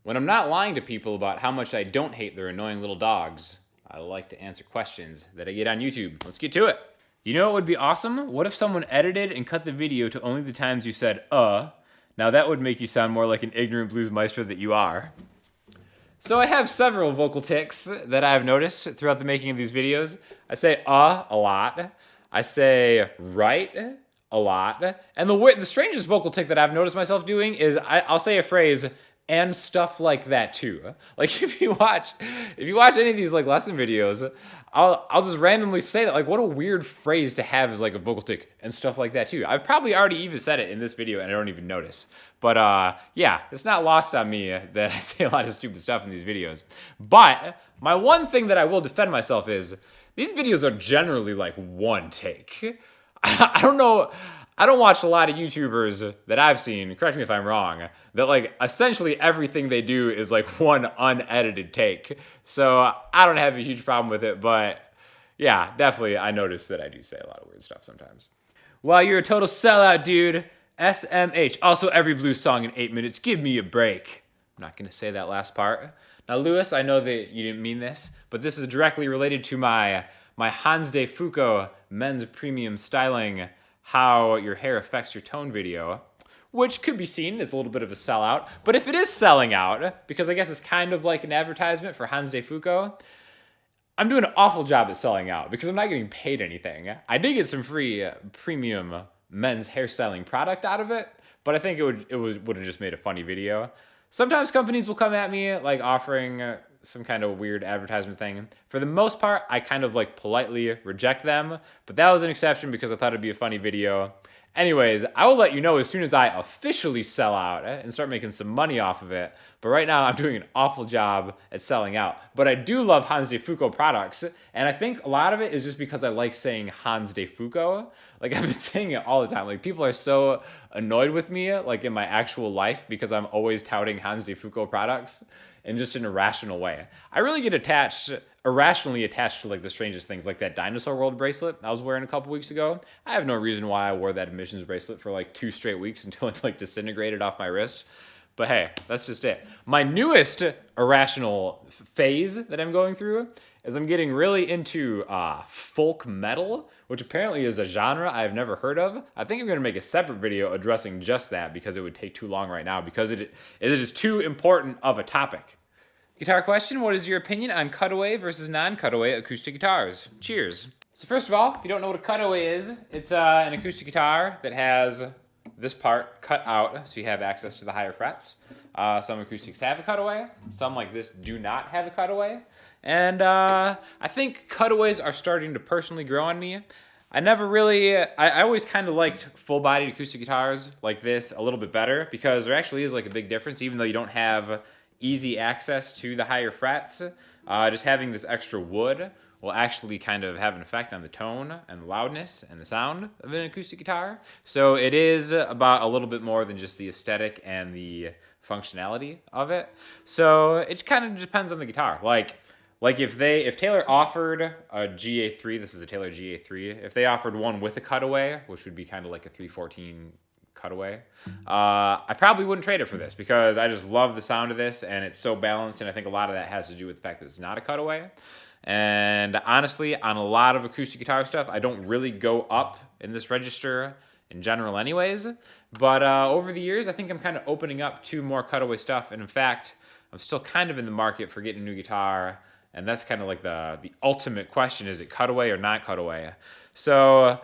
When I'm not lying to people about how much I don't hate their annoying little dogs, I like to answer questions that I get on YouTube. Let's get to it. You know what would be awesome? What if someone edited and cut the video to only the times you said, Now that would make you sound more like an ignorant blues maestro that you are. So I have several vocal tics that I've noticed throughout the making of these videos. I say a lot. I say right a lot. And the strangest vocal tic that I've noticed myself doing is I'll say a phrase and stuff like that too. Like if you watch any of these like lesson videos, I'll just randomly say that. Like, what a weird phrase to have as like a vocal tic and stuff like that too. I've probably already even said it in this video and I don't even notice. But yeah, it's not lost on me that I say a lot of stupid stuff in these videos. But my one thing that I will defend myself is these videos are generally like one take. I don't know. I don't watch a lot of YouTubers that I've seen, correct me if I'm wrong, that like essentially everything they do is like one unedited take. So I don't have a huge problem with it, but yeah, definitely I notice that I do say a lot of weird stuff sometimes. Well, you're a total sellout, dude. SMH. Also, every blues song in 8 minutes. Give me a break. I'm not going to say that last part. Now, Lewis, I know that you didn't mean this, but this is directly related to my Hans de Foucault men's premium styling how your hair affects your tone video, which could be seen as a little bit of a sellout. But if it is selling out, because I guess it's kind of like an advertisement for Hans de Foucault, I'm doing an awful job at selling out because I'm not getting paid anything. I did get some free premium men's hairstyling product out of it, but I think it would have just made a funny video. Sometimes companies will come at me like offering some kind of weird advertisement thing. For the most part, I kind of like politely reject them, but that was an exception because I thought it'd be a funny video. Anyways, I will let you know as soon as I officially sell out and start making some money off of it. But right now, I'm doing an awful job at selling out. But I do love Hans de Foucault products, and I think a lot of it is just because I like saying Hans de Foucault. Like, I've been saying it all the time. Like, people are so annoyed with me, like, in my actual life because I'm always touting Hans de Foucault products in just an irrational way. I really get irrationally attached to like the strangest things, like that Dinosaur World bracelet I was wearing a couple weeks ago. I have no reason why I wore that emissions bracelet for like 2 straight weeks until it's like disintegrated off my wrist. But hey, that's just it. My newest irrational phase that I'm going through is I'm getting really into folk metal, which apparently is a genre I've never heard of. I think I'm going to make a separate video addressing just that because it would take too long right now because it is just too important of a topic. Guitar question, what is your opinion on cutaway versus non-cutaway acoustic guitars? Cheers. So first of all, if you don't know what a cutaway is, it's an acoustic guitar that has this part cut out so you have access to the higher frets. Some acoustics have a cutaway. Some like this do not have a cutaway. And I think cutaways are starting to personally grow on me. I always kind of liked full-bodied acoustic guitars like this a little bit better because there actually is like a big difference even though you don't have easy access to the higher frets. Just having this extra wood will actually kind of have an effect on the tone and the loudness and the sound of an acoustic guitar. So it is about a little bit more than just the aesthetic and the functionality of it. So it kind of depends on the guitar. Like if Taylor offered a GA3, this is a Taylor GA3, if they offered one with a cutaway, which would be kind of like a 314 cutaway, I probably wouldn't trade it for this because I just love the sound of this and it's so balanced, and I think a lot of that has to do with the fact that it's not a cutaway. And honestly, on a lot of acoustic guitar stuff, I don't really go up in this register in general anyways, but over the years, I think I'm kind of opening up to more cutaway stuff, and in fact, I'm still kind of in the market for getting a new guitar, and that's kind of like the ultimate question, is it cutaway or not cutaway? So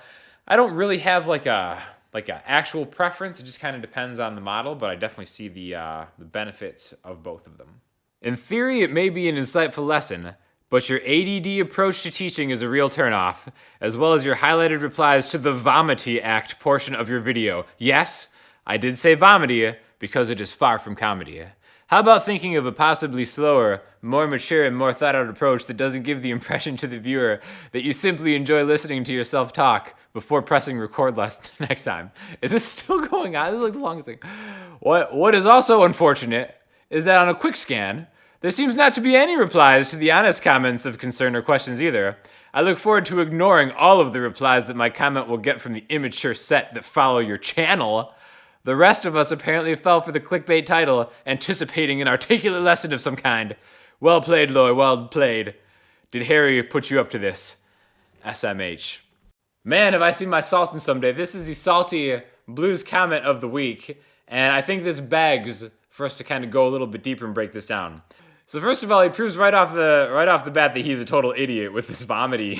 I don't really have like a actual preference. It just kind of depends on the model, but I definitely see the benefits of both of them. In theory, it may be an insightful lesson, but your ADD approach to teaching is a real turnoff, as well as your highlighted replies to the vomity act portion of your video. Yes, I did say vomity because it is far from comedy. How about thinking of a possibly slower, more mature, and more thought-out approach that doesn't give the impression to the viewer that you simply enjoy listening to yourself talk before pressing record next time? Is this still going on? This is like the longest thing. What is also unfortunate is that on a quick scan, there seems not to be any replies to the honest comments of concern or questions either. I look forward to ignoring all of the replies that my comment will get from the immature set that follow your channel. The rest of us apparently fell for the clickbait title, anticipating an articulate lesson of some kind. Well played, Loy, well played. Did Harry put you up to this? SMH. Man, have I seen my salting someday. This is the salty blues comment of the week, and I think this begs for us to kind of go a little bit deeper and break this down. So first of all, he proves right off the bat that he's a total idiot with this vomity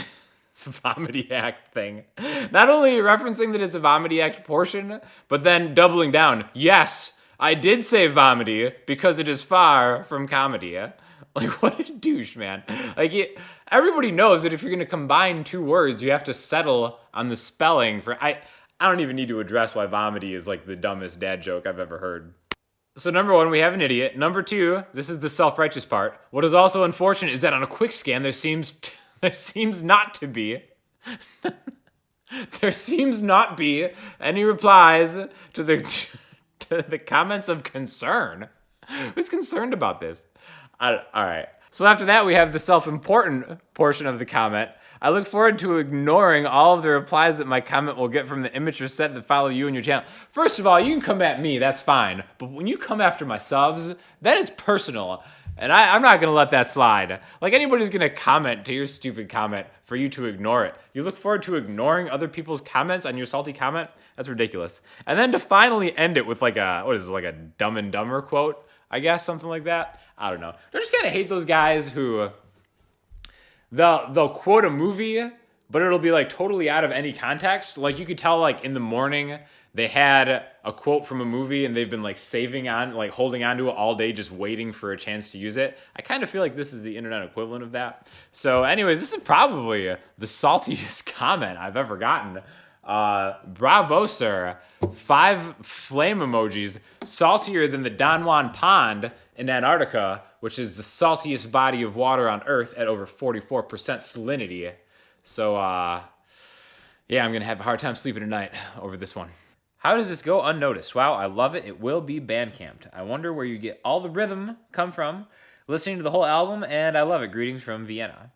act thing. Not only referencing that it's a vomity act portion, but then doubling down. Yes, I did say vomity because it is far from comedy. Like, what a douche, man. Like, everybody knows that if you're going to combine two words, you have to settle on the spelling for... I don't even need to address why vomity is like the dumbest dad joke I've ever heard. So number one, we have an idiot. Number two, this is the self-righteous part. What is also unfortunate is that on a quick scan, there seems not to be any replies to the comments of concern. Who's concerned about this? All right. So after that, we have the self-important portion of the comment. I look forward to ignoring all of the replies that my comment will get from the immature set that follow you and your channel. First of all, you can come at me, that's fine. But when you come after my subs, that is personal. And I'm not going to let that slide. Like, anybody's going to comment to your stupid comment for you to ignore it. You look forward to ignoring other people's comments on your salty comment? That's ridiculous. And then to finally end it with like a Dumb and Dumber quote, I guess, something like that. I don't know. I just kind of hate those guys who... They'll quote a movie, but it'll be like totally out of any context. Like, you could tell, like, in the morning they had a quote from a movie and they've been like holding on to it all day, just waiting for a chance to use it. I kind of feel like this is the internet equivalent of that. So anyways, this is probably the saltiest comment I've ever gotten. Bravo, sir. 5 flame emojis, saltier than the Don Juan Pond in Antarctica, which is the saltiest body of water on Earth at over 44% salinity. So, yeah, I'm going to have a hard time sleeping tonight over this one. How does this go unnoticed? Wow, I love it. It will be Bandcamped. I wonder where you get all the rhythm come from. Listening to the whole album, and I love it. Greetings from Vienna.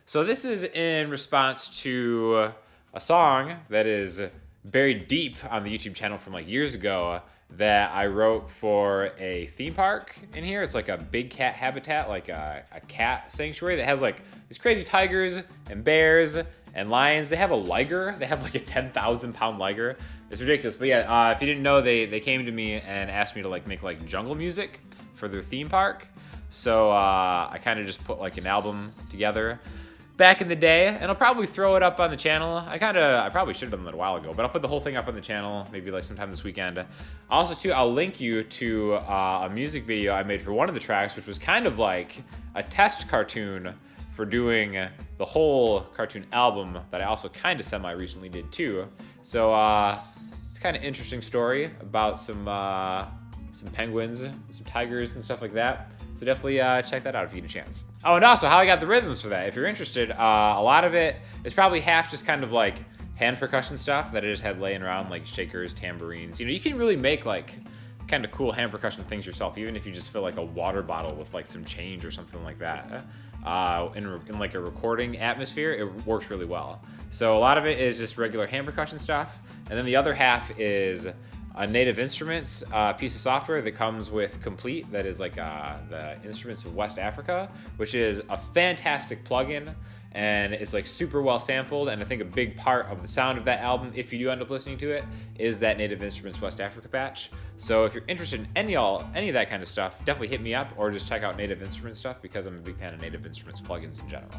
So this is in response to a song that is buried deep on the YouTube channel from like years ago that I wrote for a theme park in here. It's like a big cat habitat, like a cat sanctuary that has like these crazy tigers and bears and lions. They have a liger. They have like a 10,000 pound liger. It's ridiculous. But yeah, if you didn't know, they came to me and asked me to like make like jungle music for their theme park. So I kind of just put like an album together back in the day, and I'll probably throw it up on the channel. I probably should have done that a while ago, but I'll put the whole thing up on the channel, maybe like sometime this weekend. Also too, I'll link you to a music video I made for one of the tracks, which was kind of like a test cartoon for doing the whole cartoon album that I also kind of semi-recently did too. So it's kind of interesting story about some penguins, some tigers and stuff like that. So definitely check that out if you get a chance. Oh, and also how I got the rhythms for that. If you're interested, a lot of it is probably half just kind of like hand percussion stuff that I just had laying around, like shakers, tambourines. You know, you can really make like kind of cool hand percussion things yourself, even if you just fill like a water bottle with like some change or something like that. In like a recording atmosphere, it works really well. So a lot of it is just regular hand percussion stuff, and then the other half is a Native Instruments piece of software that comes with Complete, that is like the Instruments of West Africa, which is a fantastic plugin, and it's like super well sampled. And I think a big part of the sound of that album, if you do end up listening to it, is that Native Instruments West Africa patch. So if you're interested in any of that kind of stuff, definitely hit me up or just check out Native Instruments stuff, because I'm a big fan of Native Instruments plugins in general.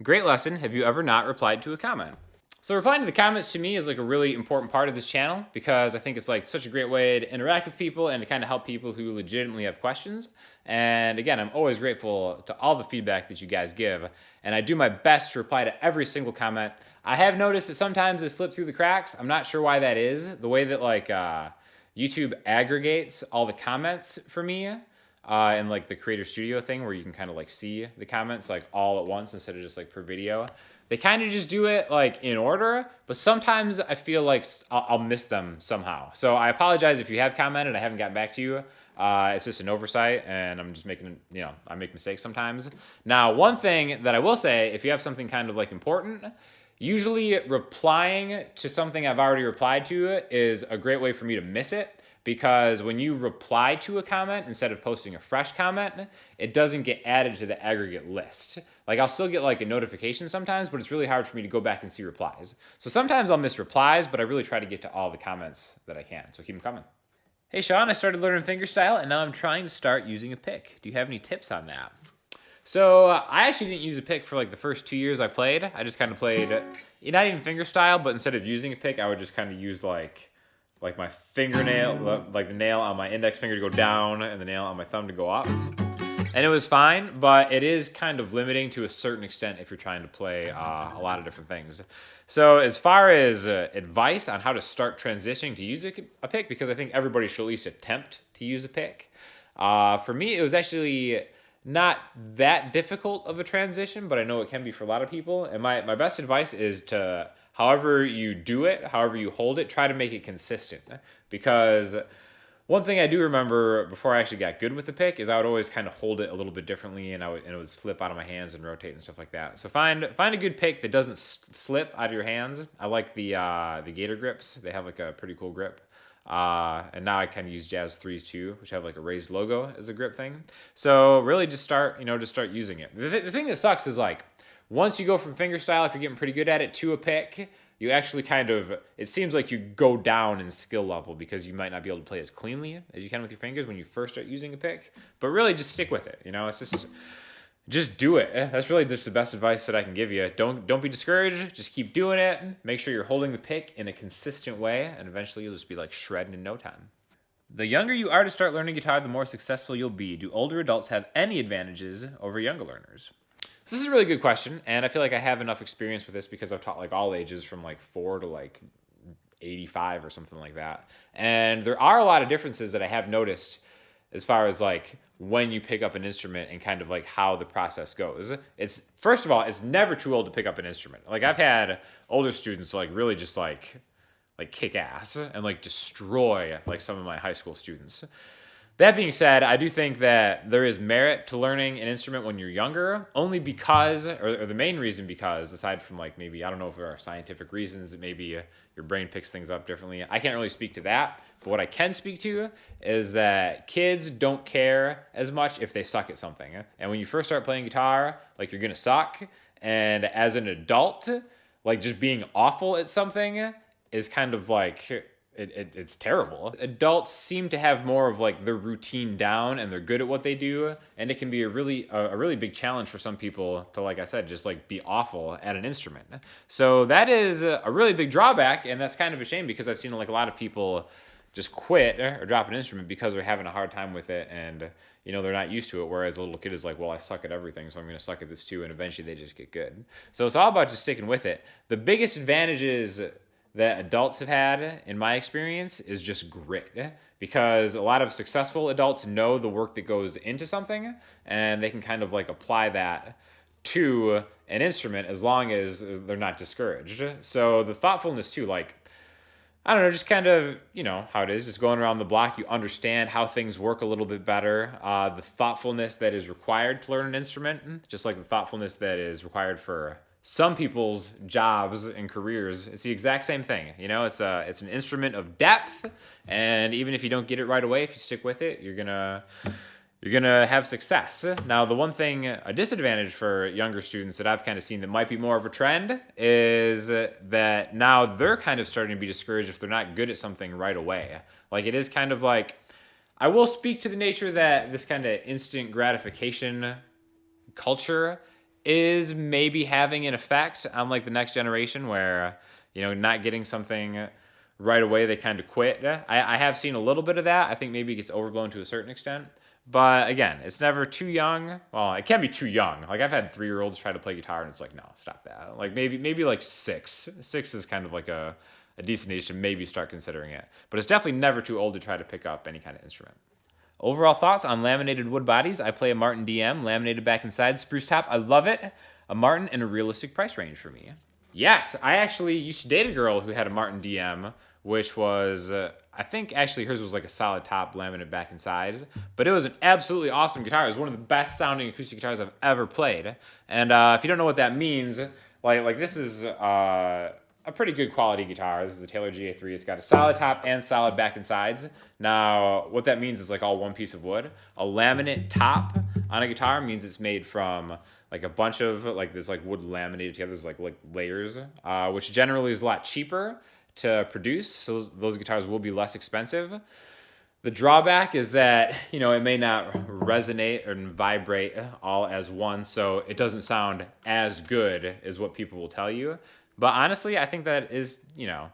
Great lesson. Have you ever not replied to a comment? So replying to the comments to me is like a really important part of this channel, because I think it's like such a great way to interact with people and to kind of help people who legitimately have questions. And again, I'm always grateful to all the feedback that you guys give, and I do my best to reply to every single comment. I have noticed that sometimes it slips through the cracks. I'm not sure why that is. The way that like YouTube aggregates all the comments for me in like the Creator Studio thing, where you can kind of like see the comments like all at once instead of just like per video. They kind of just do it like in order, but sometimes I feel like I'll miss them somehow. So I apologize if you have commented, I haven't gotten back to you. It's just an oversight, and I'm just making, I make mistakes sometimes. Now, one thing that I will say, if you have something kind of like important, usually replying to something I've already replied to is a great way for me to miss it, because when you reply to a comment instead of posting a fresh comment, it doesn't get added to the aggregate list. Like I'll still get like a notification sometimes, but it's really hard for me to go back and see replies. So sometimes I'll miss replies, but I really try to get to all the comments that I can. So keep them coming. Hey Sean, I started learning fingerstyle and now I'm trying to start using a pick. Do you have any tips on that? So I actually didn't use a pick for like the first 2 years I played. I just kind of played, not even fingerstyle, but instead of using a pick, I would just kind of use like my fingernail, like the nail on my index finger to go down and the nail on my thumb to go up. And it was fine, but it is kind of limiting to a certain extent if you're trying to play a lot of different things. So as far as advice on how to start transitioning to use a pick, because I think everybody should at least attempt to use a pick. For me, it was actually not that difficult of a transition, but I know it can be for a lot of people. And my best advice is to, however you do it, however you hold it, try to make it consistent. Because one thing I do remember before I actually got good with the pick is I would always kind of hold it a little bit differently, and it would slip out of my hands and rotate and stuff like that. So find a good pick that doesn't slip out of your hands. I like the Gator grips. They have like a pretty cool grip. And now I kind of use Jazz 3s too, which have like a raised logo as a grip thing. So really just start using it. The thing that sucks is like once you go from fingerstyle, if you're getting pretty good at it, to a pick, you actually kind of, it seems like you go down in skill level because you might not be able to play as cleanly as you can with your fingers when you first start using a pick. But really just stick with it. It's just do it. That's really just the best advice that I can give you. Don't be discouraged. Just keep doing it. Make sure you're holding the pick in a consistent way, and eventually you'll just be like shredding in no time. The younger you are to start learning guitar, the more successful you'll be. Do older adults have any advantages over younger learners? So this is a really good question, and I feel like I have enough experience with this because I've taught like all ages from like 4 to like 85 or something like that. And there are a lot of differences that I have noticed as far as like when you pick up an instrument and kind of like how the process goes. It's, first of all, it's never too old to pick up an instrument. Like I've had older students like really just like kick ass and like destroy like some of my high school students. That being said, I do think that there is merit to learning an instrument when you're younger, only because, or the main reason because, aside from like maybe, I don't know if there are scientific reasons that maybe your brain picks things up differently. I can't really speak to that, but what I can speak to is that kids don't care as much if they suck at something. And when you first start playing guitar, like you're gonna suck, and as an adult, like just being awful at something is kind of like, it's terrible. Adults seem to have more of like their routine down and they're good at what they do, and it can be a really big challenge for some people to, like I said, just like be awful at an instrument. So that is a really big drawback, and that's kind of a shame because I've seen like a lot of people just quit or drop an instrument because they're having a hard time with it and they're not used to it, whereas a little kid is like, well, I suck at everything, so I'm going to suck at this too, and eventually they just get good. So it's all about just sticking with it. The biggest advantages that adults have had, in my experience, is just grit. Because a lot of successful adults know the work that goes into something, and they can kind of like apply that to an instrument as long as they're not discouraged. So the thoughtfulness too, like, I don't know, just kind of, how it is, just going around the block, you understand how things work a little bit better. The thoughtfulness that is required to learn an instrument, just like the thoughtfulness that is required for some people's jobs and careers, it's the exact same thing. It's an instrument of depth, and even if you don't get it right away, if you stick with it, you're gonna have success. Now, the one thing, a disadvantage for younger students that I've kind of seen that might be more of a trend is that now they're kind of starting to be discouraged if they're not good at something right away. Like it is kind of like, I will speak to the nature that this kind of instant gratification culture is maybe having an effect on like the next generation where, not getting something right away, they kind of quit. I have seen a little bit of that. I think maybe it gets overblown to a certain extent. But again, it's never too young. Well, it can be too young. Like I've had 3-year-olds try to play guitar and it's like, no, stop that. Like maybe like 6. 6 is kind of like a decent age to maybe start considering it. But it's definitely never too old to try to pick up any kind of instrument. Overall thoughts on laminated wood bodies. I play a Martin DM, laminated back and side, spruce top. I love it. A Martin in a realistic price range for me. Yes, I actually used to date a girl who had a Martin DM, which was, I think actually hers was like a solid top, laminated back and side. But it was an absolutely awesome guitar. It was one of the best sounding acoustic guitars I've ever played. And if you don't know what that means, like this is a pretty good quality guitar. This is a Taylor GA3. It's got a solid top and solid back and sides. Now, what that means is like all one piece of wood. A laminate top on a guitar means it's made from like a bunch of like this like wood laminated together. There's like layers, which generally is a lot cheaper to produce. So those guitars will be less expensive. The drawback is that, you know, it may not resonate and vibrate all as one, so it doesn't sound as good as what people will tell you. But honestly, I think that is, you know,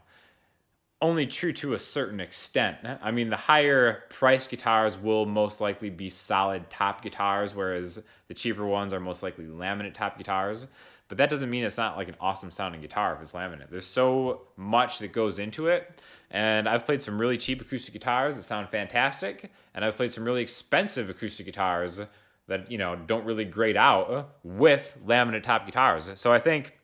only true to a certain extent. I mean, the higher priced guitars will most likely be solid top guitars, whereas the cheaper ones are most likely laminate top guitars. But that doesn't mean it's not like an awesome sounding guitar if it's laminate. There's so much that goes into it. And I've played some really cheap acoustic guitars that sound fantastic. And I've played some really expensive acoustic guitars that, you know, don't really grade out with laminate top guitars. So I think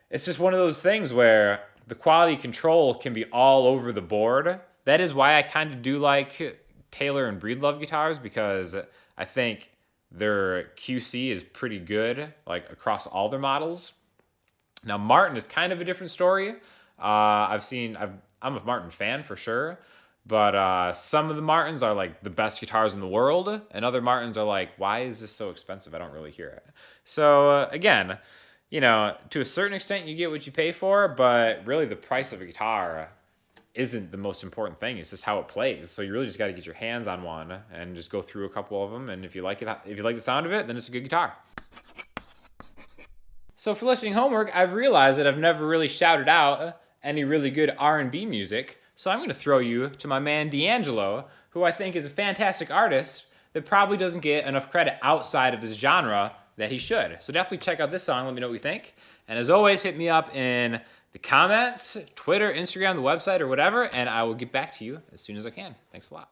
it's just one of those things where the quality control can be all over the board. That is why I kind of do like Taylor and Breedlove guitars, because I think their QC is pretty good, like across all their models. Now Martin is kind of a different story. I'm a Martin fan for sure, but some of the Martins are like the best guitars in the world, and other Martins are like, why is this so expensive? I don't really hear it. So again, you know, to a certain extent, you get what you pay for, but really the price of a guitar isn't the most important thing. It's just how it plays. So you really just got to get your hands on one and just go through a couple of them. And if you like it, if you like the sound of it, then it's a good guitar. So for listening homework, I've realized that I've never really shouted out any really good R&B music. So I'm going to throw you to my man D'Angelo, who I think is a fantastic artist that probably doesn't get enough credit outside of his genre that he should. So definitely check out this song. Let me know what you think. And as always, hit me up in the comments, Twitter, Instagram, the website, or whatever, and I will get back to you as soon as I can. Thanks a lot.